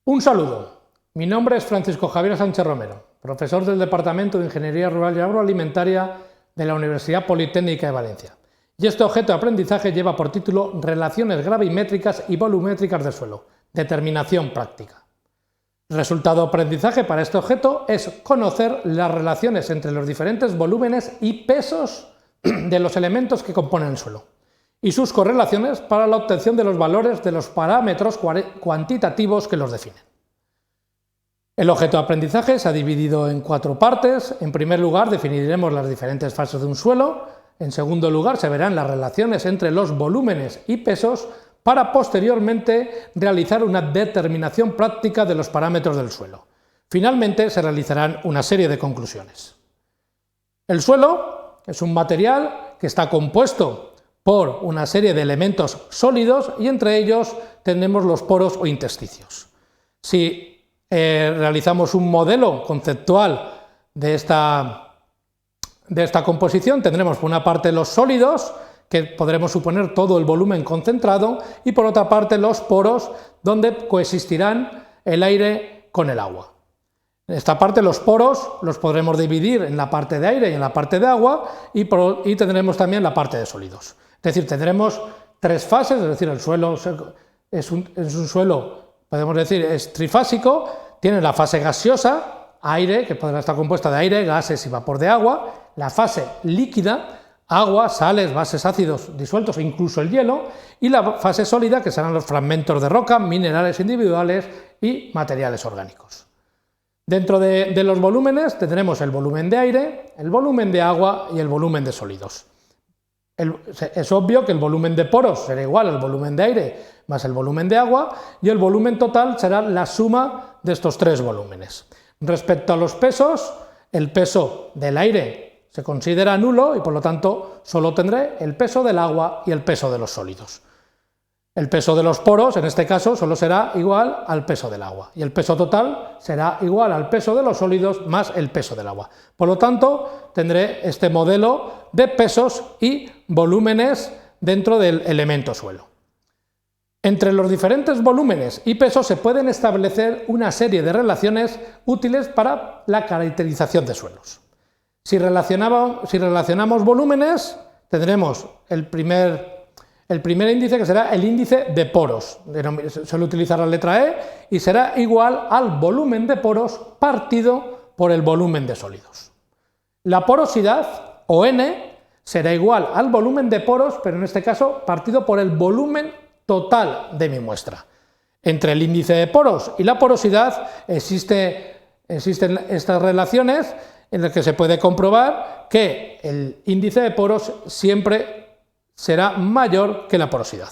Un saludo. Mi nombre es Francisco Javier Sánchez Romero, profesor del Departamento de Ingeniería Rural y Agroalimentaria de la Universidad Politécnica de Valencia. Y este objeto de aprendizaje lleva por título Relaciones gravimétricas y volumétricas del suelo, determinación práctica. El resultado de aprendizaje para este objeto es conocer las relaciones entre los diferentes volúmenes y pesos de los elementos que componen el suelo y sus correlaciones para la obtención de los valores de los parámetros cuantitativos que los definen. El objeto de aprendizaje se ha dividido en 4 partes. En primer lugar, definiremos las diferentes fases de un suelo. En segundo lugar, se verán las relaciones entre los volúmenes y pesos para posteriormente realizar una determinación práctica de los parámetros del suelo. Finalmente, se realizarán una serie de conclusiones. El suelo es un material que está compuesto por una serie de elementos sólidos y entre ellos tenemos los poros o intersticios. Si realizamos un modelo conceptual de esta composición, tendremos por una parte los sólidos, que podremos suponer todo el volumen concentrado, y por otra parte los poros, donde coexistirán el aire con el agua. En esta parte los poros los podremos dividir en la parte de aire y en la parte de agua, y tendremos también la parte de sólidos. Es decir, tendremos 3 fases, es decir, el suelo es un suelo, podemos decir, es trifásico. Tiene la fase gaseosa, aire, que podrá estar compuesta de aire, gases y vapor de agua; la fase líquida, agua, sales, bases, ácidos disueltos e incluso el hielo; y la fase sólida, que serán los fragmentos de roca, minerales individuales y materiales orgánicos. Dentro de los volúmenes tendremos el volumen de aire, el volumen de agua y el volumen de sólidos. Es obvio que el volumen de poros será igual al volumen de aire más el volumen de agua, y el volumen total será la suma de estos 3 volúmenes. Respecto a los pesos, el peso del aire se considera nulo y por lo tanto solo tendré el peso del agua y el peso de los sólidos. El peso de los poros, en este caso, solo será igual al peso del agua, y el peso total será igual al peso de los sólidos más el peso del agua. Por lo tanto, tendré este modelo de pesos y volúmenes dentro del elemento suelo. Entre los diferentes volúmenes y pesos se pueden establecer una serie de relaciones útiles para la caracterización de suelos. Si relacionamos volúmenes, tendremos el primer índice, que será el índice de poros. Suele utilizar la letra E y será igual al volumen de poros partido por el volumen de sólidos. La porosidad, o N, será igual al volumen de poros, pero en este caso partido por el volumen total de mi muestra. Entre el índice de poros y la porosidad existen estas relaciones en las que se puede comprobar que el índice de poros siempre será mayor que la porosidad.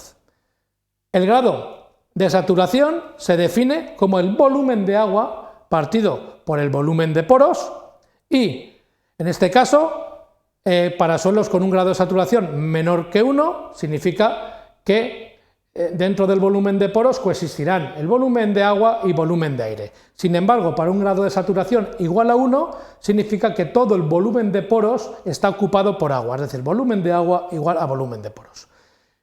El grado de saturación se define como el volumen de agua partido por el volumen de poros, y en este caso, para suelos con un grado de saturación menor que 1, significa que dentro del volumen de poros coexistirán el volumen de agua y volumen de aire. Sin embargo, para un grado de saturación igual a 1, significa que todo el volumen de poros está ocupado por agua, es decir, volumen de agua igual a volumen de poros.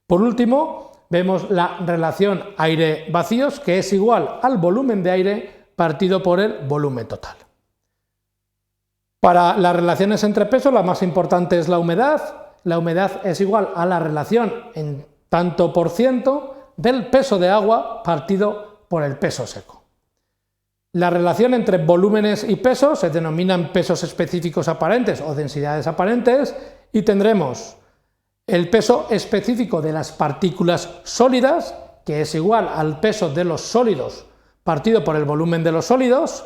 Por último, vemos la relación aire-vacíos, que es igual al volumen de aire partido por el volumen total. Para las relaciones entre pesos, la más importante es la humedad. La humedad es igual a la relación en tanto por ciento del peso de agua partido por el peso seco. La relación entre volúmenes y pesos se denominan pesos específicos aparentes o densidades aparentes, y tendremos el peso específico de las partículas sólidas, que es igual al peso de los sólidos partido por el volumen de los sólidos,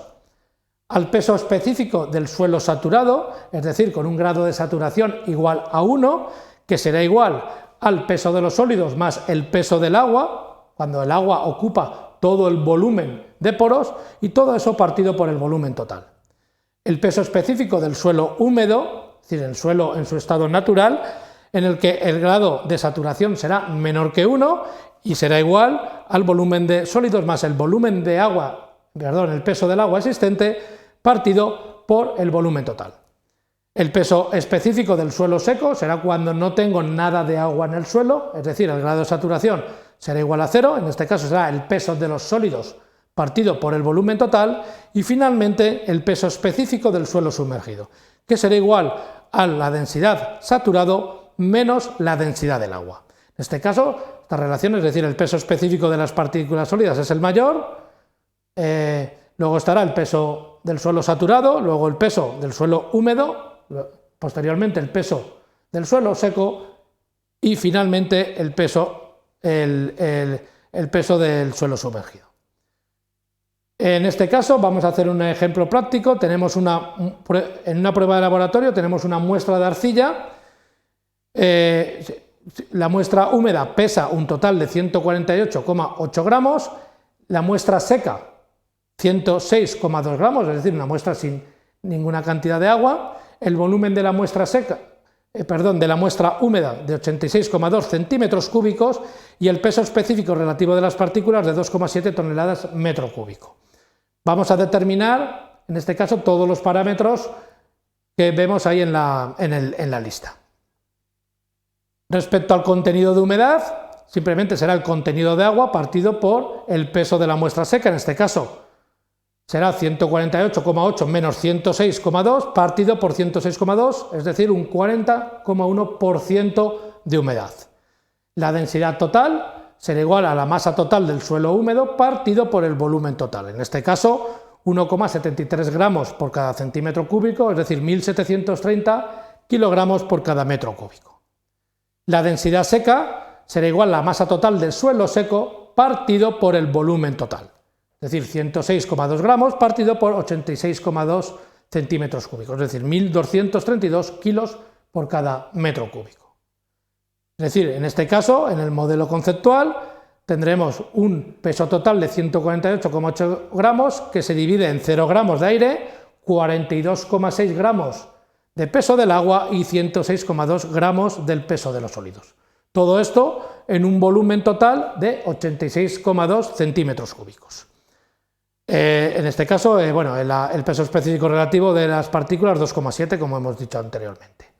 al peso específico del suelo saturado, es decir, con un grado de saturación igual a 1, que será igual al peso de los sólidos más el peso del agua, cuando el agua ocupa todo el volumen de poros, y todo eso partido por el volumen total. El peso específico del suelo húmedo, es decir, el suelo en su estado natural, en el que el grado de saturación será menor que 1 y será igual al volumen de sólidos más el volumen de agua, el peso del agua existente, partido por el volumen total. El peso específico del suelo seco será cuando no tengo nada de agua en el suelo, es decir, el grado de saturación será igual a 0, en este caso será el peso de los sólidos partido por el volumen total y finalmente el peso específico del suelo sumergido, que será igual a la densidad saturado menos la densidad del agua. En este caso, esta relación, es decir, el peso específico de las partículas sólidas es el mayor, luego estará el peso del suelo saturado, luego el peso del suelo húmedo, posteriormente el peso del suelo seco y finalmente el peso del suelo sumergido. En este caso vamos a hacer un ejemplo práctico. Tenemos en una prueba de laboratorio tenemos una muestra de arcilla. La muestra húmeda pesa un total de 148,8 gramos, la muestra seca 106,2 gramos, es decir, una muestra sin ninguna cantidad de agua. El volumen de la muestra de la muestra húmeda de 86,2 centímetros cúbicos y el peso específico relativo de las partículas de 2,7 toneladas metro cúbico. Vamos a determinar, en este caso, todos los parámetros que vemos ahí en la lista. Respecto al contenido de humedad, simplemente será el contenido de agua partido por el peso de la muestra seca, en este caso será 148,8 menos 106,2 partido por 106,2, es decir, un 40,1% de humedad. La densidad total será igual a la masa total del suelo húmedo partido por el volumen total, en este caso 1,73 gramos por cada centímetro cúbico, es decir, 1.730 kilogramos por cada metro cúbico. La densidad seca será igual a la masa total del suelo seco partido por el volumen total, es decir, 106,2 gramos partido por 86,2 centímetros cúbicos, es decir, 1.232 kilos por cada metro cúbico. Es decir, en este caso, en el modelo conceptual, tendremos un peso total de 148,8 gramos que se divide en 0 gramos de aire, 42,6 gramos de peso del agua y 106,2 gramos del peso de los sólidos. Todo esto en un volumen total de 86,2 centímetros cúbicos. En este caso, el peso específico relativo de las partículas 2,7, como hemos dicho anteriormente.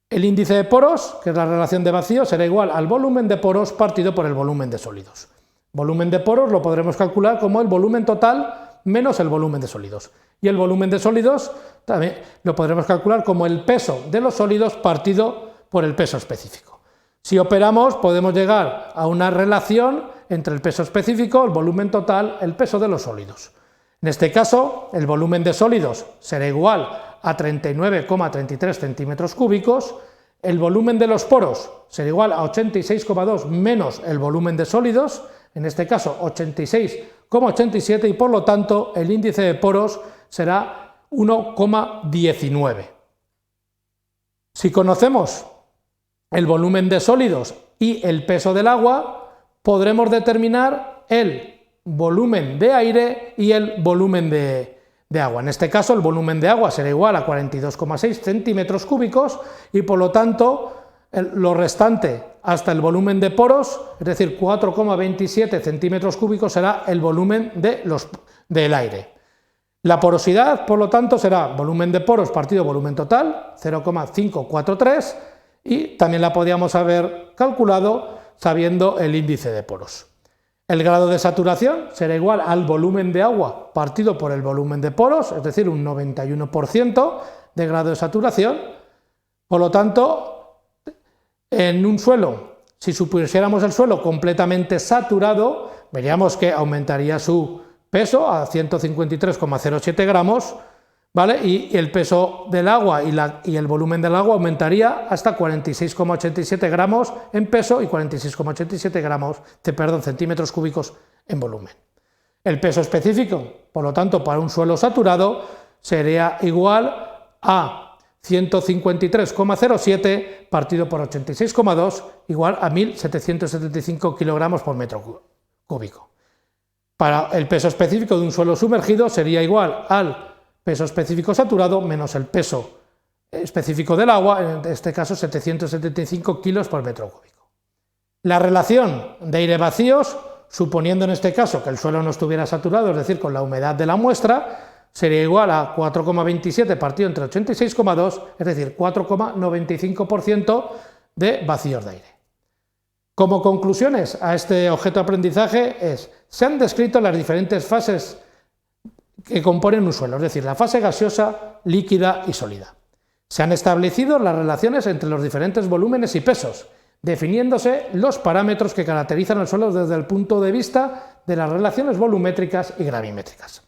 El índice de poros, que es la relación de vacío, será igual al volumen de poros partido por el volumen de sólidos. Volumen de poros lo podremos calcular como el volumen total menos el volumen de sólidos. Y el volumen de sólidos también lo podremos calcular como el peso de los sólidos partido por el peso específico. Si operamos, podemos llegar a una relación entre el peso específico, el volumen total, el peso de los sólidos. En este caso, el volumen de sólidos será igual a 39,33 centímetros cúbicos, el volumen de los poros será igual a 86,2 menos el volumen de sólidos, en este caso 86,87, y por lo tanto el índice de poros será 1,19. Si conocemos el volumen de sólidos y el peso del agua, podremos determinar el volumen de aire y el volumen de agua. En este caso, el volumen de agua será igual a 42,6 centímetros cúbicos y, por lo tanto, lo restante hasta el volumen de poros, es decir, 4,27 centímetros cúbicos, será el volumen del aire. La porosidad, por lo tanto, será volumen de poros partido volumen total, 0,543, y también la podíamos haber calculado sabiendo el índice de poros. El grado de saturación será igual al volumen de agua partido por el volumen de poros, es decir, un 91% de grado de saturación. Por lo tanto, en un suelo, si supusiéramos el suelo completamente saturado, veríamos que aumentaría su peso a 153,07 gramos, ¿vale? Y el peso del agua y el volumen del agua aumentaría hasta 46,87 gramos en peso y 46,87 centímetros cúbicos en volumen. El peso específico, por lo tanto, para un suelo saturado sería igual a 153,07 partido por 86,2 igual a 1.775 kilogramos por metro cúbico. Para el peso específico de un suelo sumergido sería igual al peso específico saturado menos el peso específico del agua, en este caso 775 kilos por metro cúbico. La relación de aire vacíos, suponiendo en este caso que el suelo no estuviera saturado, es decir, con la humedad de la muestra, sería igual a 4,27 partido entre 86,2, es decir, 4,95% de vacíos de aire. Como conclusiones a este objeto de aprendizaje se han descrito las diferentes fases que componen un suelo, es decir, la fase gaseosa, líquida y sólida. Se han establecido las relaciones entre los diferentes volúmenes y pesos, definiéndose los parámetros que caracterizan el suelo desde el punto de vista de las relaciones volumétricas y gravimétricas.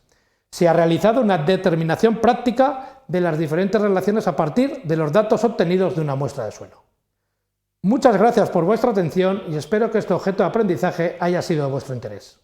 Se ha realizado una determinación práctica de las diferentes relaciones a partir de los datos obtenidos de una muestra de suelo. Muchas gracias por vuestra atención y espero que este objeto de aprendizaje haya sido de vuestro interés.